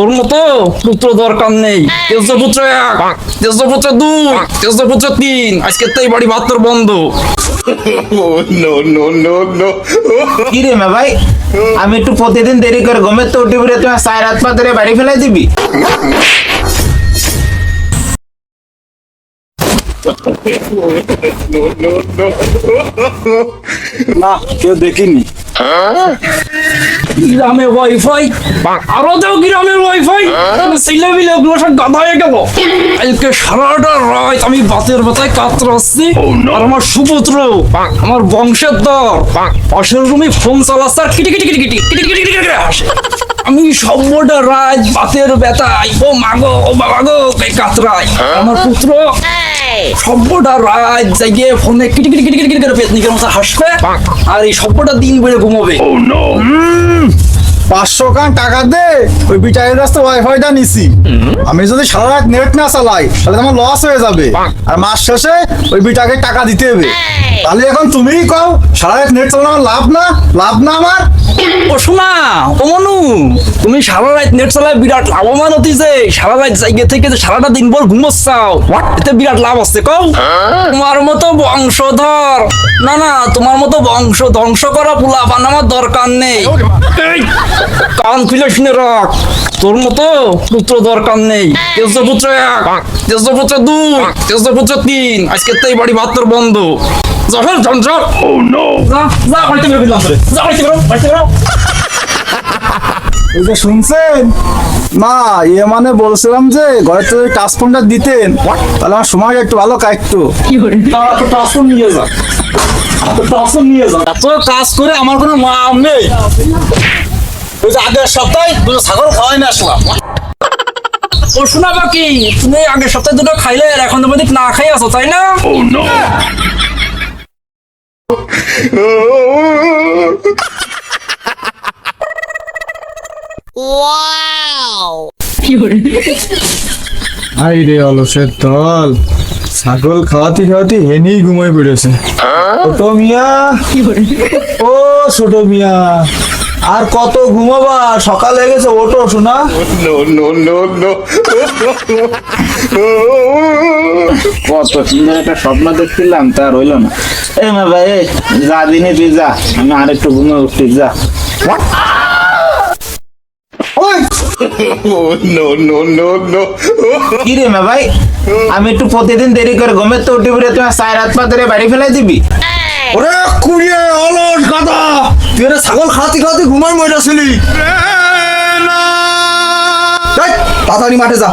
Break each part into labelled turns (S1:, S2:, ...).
S1: তোর মতো পুত্র দরকার নেই। তেজপুত্র 1, তেজপুত্র 2, তেজপুত্র 3, আজকে তাই বাড়ি ভাত তোর বন্ধ।
S2: কি রে মা ভাই, আমি একটু প্রতিদিন দেরি করে ঘুমের তো উঠি পড়ে তোমার 4 হাত পা ধরে বাড়ি ফেলাই দিবি?
S3: না, কেউ দেখিনি।
S1: গ্রামে ওয়াইফাই, আরো তো গ্রামের ওয়াইফাই, ছেলে মিলে ওগুলো সব গাধা হয়ে গেল। আজকে সারাটা রাত আমি বাতের ব্যথায় কাতরাচ্ছি, আর আমার সুপুত্র, আমার বংশের দর পাশের রুমে ফোন চালাচ্ছে আর কিটি কিটি কিটি কিটি কিটি কিটি কিটি কিটি হাসে। আমি সবটা রাত বাতের ব্যথায় ও মাগো ও বাবা গো কাতরাই। আমার পুত্র সবটা রাত জাগিয়ে ফোনে কিটি কিটি কিটি কিটি করে পেতনিকের মতো হাসবে, আর এই সবটা দিন বেড়ে ঘুমোবে।
S3: 500 খান টাকা দে, ওই বিটারের রাস্তা ওয়াইফাইটা নিছি। আমি যদি সারা রাত নেট না চালাই তাহলে আমার লস হয়ে যাবে, আর মাস শেষে ওই বিটাকে টাকা দিতে হবে। তাহলে এখন তুমিই কও, সারা রাত নেট চালানো আমার লাভ না? লাভ না আমার?
S1: ও শোনা ও মনু, তুমি সারা রাত নেট চালায় বিরাট লাভবান হতিছে। সারা রাত জায়গা থেকে যে সারাটা দিন ভর ঘুমোচ্ছাও, এতে বিরাট লাভ আছে কও। তোমার মতো বংশধর না, না তোমার মতো বংশ ধ্বংস করা পোলাপান আমার দরকার নেই। এই, কান খুলে শুনে রাখ, তোর মতো পুত্র দরকার নেই। তেজপুত্র 1, তেজপুত্র 2, তেজপুত্র 3, আজকে তাই বাড়ি ভাত তোর বন্ধ। যখন ঝঞ্ঝট যা যা বাড়িতে বেরো, যা বাড়িতে বেরো, বাড়িতে বেরো।
S3: এই যে শুনছেন না, ইয়ে মানে বলছিলাম যে ঘরে তো টাচ ফোনটা দিতেন, তাহলে আমার সময় একটু ভালো কাটতো।
S1: ট্রান্সফার নিয়ে যা, ট্রান্সফার নিয়ে যা।
S3: এত কাজ করে আমার কোনো মাম নেই। ওই যে আগের সপ্তাহে দুটো ছাগল খাওয়াই না আসলাম।
S1: ও শোনা বাকি, তুমি আগের সপ্তাহে দুটো খাইলে আর এখন তুমি না খাই আছো তাই না?
S3: আই রে অলসের দল, ছাগল খাওয়াতে খাওয়াতে হেনেই ঘুমাই পড়েছে। ছোট মিয়া, ও ছোট মিয়া, আর কত ঘুমাবা? সকাল হয়ে গেছে, ওঠো শোনা।
S2: কত সুন্দর একটা স্বপ্ন দেখছিলাম, তা রইল না। এ মা ভাই, যা দিনে তুই যা, আমি আর একটু ঘুমে উঠছি, যা। কি রে মা ভাই, আমি একটু প্রতিদিন দেরি করে ঘুমের তো উঠি পড়ে তোমার 4 হাত পা ধরে বাড়ি ফেলাই দিবি?
S3: ওরে কুড়িয়ে অলস গাদা, তুই এটা ছাগল খাওয়াতে খাওয়াতে ঘুমাই মরেছিলি। তাড়াতাড়ি মাঠে যা,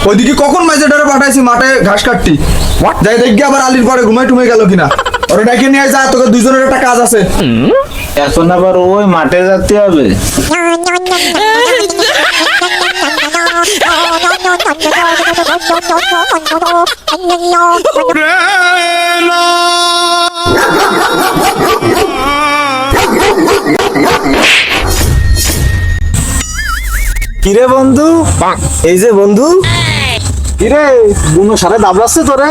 S3: ওইদিকে কখন মাঝেটারে পাঠাইছি মাঠে ঘাস কাটতি। যাই দেখি আবার আলির পরে ঘুমাই টুমে গেল কিনা। ওরা ডেকে নিয়ে যা, তোকে দুজনের একটা কাজ আছে।
S2: এখন আবার ওই মাঠে যেতে হবে?
S3: কিরে বন্ধু, এই যে বন্ধু, কিরে বুনো সারা দাবড়াচ্ছে তোরে,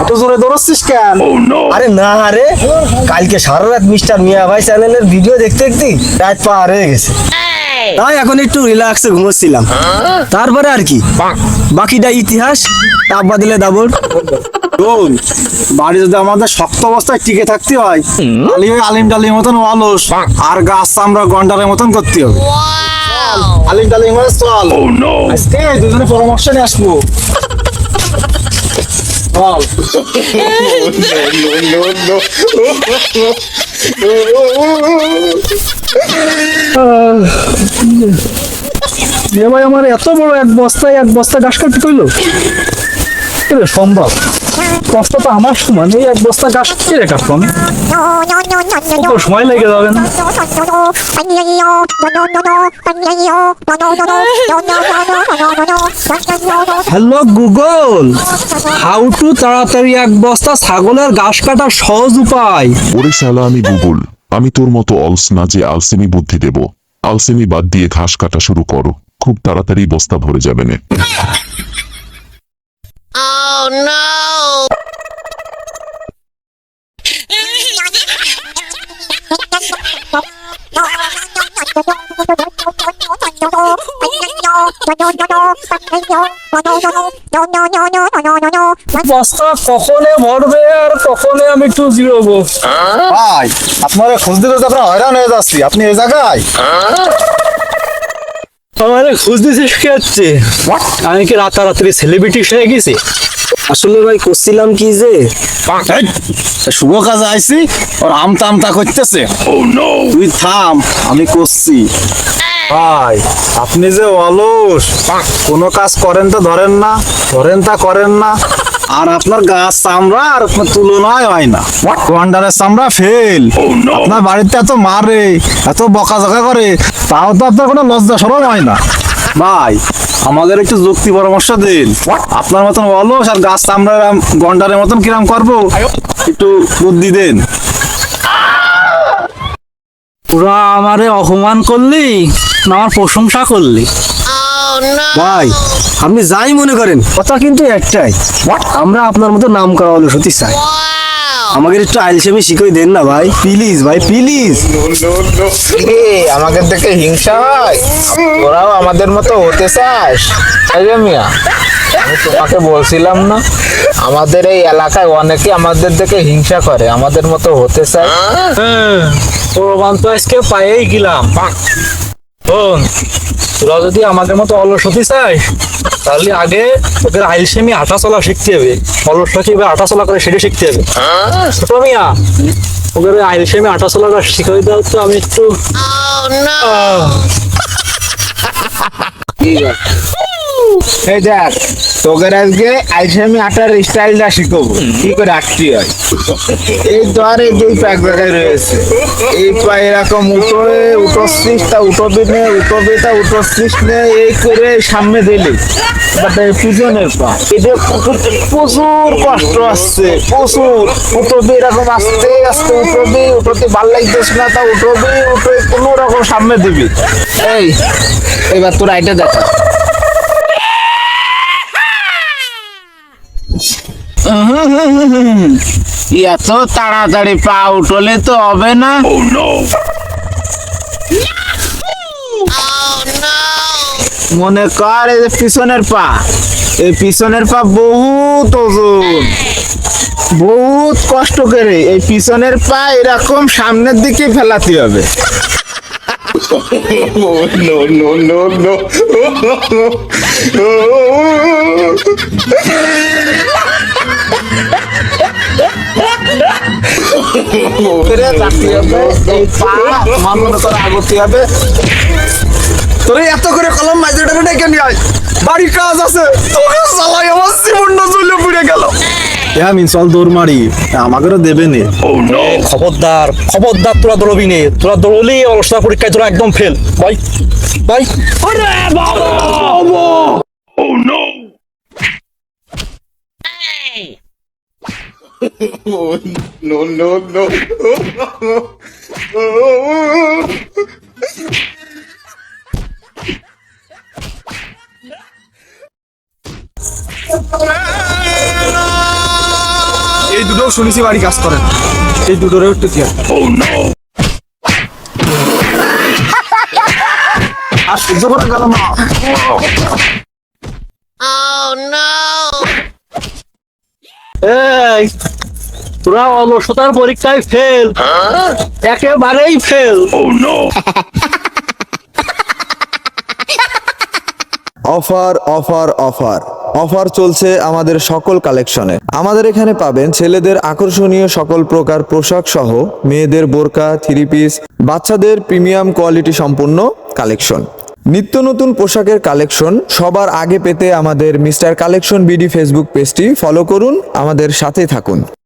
S3: এত জোরে দৌড়াচ্ছিস কেন?
S4: আরে না রে, কালকে সারা রাত মিস্টার মিয়া ভাই চ্যানেলের ভিডিও দেখতে দেখতে রাত পার হয়ে গেছে, তাই এখন একটু রিল্যাক্সে ঘুমোচ্ছিলাম। তারপরে আর কি, বাকিটা ইতিহাস, আব্বা দিলে দাবর।
S3: শোন, বাড়ি যদি আমাদের শক্ত অবস্থায় টিকে থাকতে হয়, তাহলে ওই আলিম ডালির মতন অলস আর গাছ চামড়া গন্ডারের মতন করতে হবে। আলিম ডালিম মানে চল, আজকে দুজনে পরামর্শ নিয়ে আসবো।
S1: ভাই আমার এত বড় এক বস্তা ঘাস কাটতে কইলো, সম্ভব? কষ্ট তো আমার সমান, এই এক বস্তা ঘাস কেড়ে কাটবো আমি, কত সময় লেগে যাবে না? হ্যালো গুগল, হাউ টু তাড়াতাড়ি এক বস্তা ছাগলের ঘাস কাটার সহজ উপায়।
S5: ওরে শালা, আমি গুগল, আমি তোর মতো অলস না যে আলসেমি বুদ্ধি দেব। আলসেমি বাদ দিয়ে ঘাস কাটা শুরু করো, খুব তাড়াতাড়ি বস্তা ভরে যাবে না।
S6: Oh no!
S1: বস্তা কখনে ভরবে আর কখনে আমি একটু জিরোবো।
S3: ভাই আপনারা খোঁজ দিতে তো আপনারা হয়রান হয়ে যাচ্ছি, আপনি এই জায়গায়?
S1: আমারে খোঁজ দিছিস কি হচ্ছে? আমি কি রাতারাতি সেলিব্রিটি হয়ে গেছি?
S4: আসলে ভাই করছিলাম কি যে
S3: এই, শুভ কাজে আইছি ওর আমতা আমতা করতেছে। তুই থাম, আমি করছি। ভাই আপনি যে অলস, কোনো কাজ করেন তো ধরেন না, ধরেন তা করেন না, আর আপনার গাছ চামড়া আর আপনার তুলনায় হয় না। ওয়ান্ডারের চামড়া ফেল। আপনার বাড়িতে এত মারে, এত বকাঝকা করে, তাও তো আপনার কোনো লজ্জা শরম হয় না। ভাই আমাদের একটু যুক্তি পরামর্শ দিন। আপনার মতন অলস আর গাছ চামড়া গন্ডারের মতন কিরাম করবো, একটু বুদ্ধি দেন।
S1: পুরা আমারে অপমান করলি না আমার প্রশংসা করলি?
S4: ভাই আপনি যাই মনে করেন, কথা কিন্তু একটাই, আমরা আপনার মতো নাম করা হলো সত্যি চাই। আমাকে একটু আইলসেমি শিখিয়ে দেন না ভাই, প্লিজ ভাই প্লিজ।
S2: আমাদের দেখে হিংসা হয়? তোরাও আমাদের মতো হতে চাস? এই যে মিয়া, আমি তোমাকে বলছিলাম না আমাদের এই এলাকায় অনেকে আমাদের দেখে হিংসা করে, আমাদের মতো হতে চায়।
S1: প্রমাণ তো আজকে পাইয়েই গেলাম। শোন, তোরা যদি আমাদের মতো অলস হতে চাস তাহলে আগে ওদের আইলসেমি হাঁটা চলা শিখতে হবে। অলসরা কিভাবে হাঁটা চলা করে সেটা শিখতে হবে। ছোট মিয়া, ওদের আইলসেমি হাঁটা চলাটা শিখিয়ে দাও তো, আমি একটু
S2: এই দেখ, তোদের আজকে আইসামি আটার স্টাইলটা শিখবো কি করে আটটি হয়। এই ধর এই দুই পা এক জায়গায় রয়েছে, এই পা এরকম উঠোচ্ছিস তা উঠবি নে, উঠবি তা উঠোচ্ছিস নে, এই করে সামনে দিলি। বাট পিছনের পা এটা প্রচুর কষ্ট আসছে, প্রচুর। উঠবি এরকম আস্তে আস্তে উঠবি, উঠতে ভাল লাগতেছ না তা উঠবি, উঠে কোনো রকম সামনে দিবি। এই এবার তোর আইটা দেখা। এত তাড়াতাড়ি পা উঠলে তো হবে না। মনে কর এই যে পিছনের পা, এই পিছনের পা বহুত ওজন, বহুত কষ্ট করে এই পিছনের পা এরকম সামনের দিকে ফেলাতে হবে। এই পা আমার মনে করো আগতে হবে।
S3: তোরে এত করে কলম মাইজেটা ডেকে নিয়ে আয়, বাড়ি কাজ আছে, তোকে চালাই আমার জীবনটা চলে পুড়ে গেল। হ্যাঁ মিনসল দৌড় মারি, আমাকেও দেবে নে।
S1: খবরদার খবরদার, তোরা দৌড়বি নে। তোরা দৌড়লি অলসতা পরীক্ষায় তোরা একদম ফেল। ভাই ভাই,
S3: এই দুটো শুনেছি বাড়ি কাজ করেন, এই দুটোরে একটু কি আর সহ্য করা গেল না।
S1: এই তোরা অলসতার পরীক্ষায় ফেল, একেবারেই fail.
S6: Offer offer offer offer চলছে আমাদের সকল কালেকশনে। আমাদের এখানে পাবেন ছেলেদের আকর্ষণীয় সকল প্রকার পোশাক সহ মেয়েদের বোরকা, থ্রি পিস, বাচ্চাদের প্রিমিয়াম কোয়ালিটি সম্পন্ন কালেকশন। নিত্য নতুন পোশাকের কালেকশন সবার আগে পেতে আমাদের মিস্টার কালেকশন বিডি ফেসবুক পেজটি ফলো করুন, আমাদের সাথে থাকুন।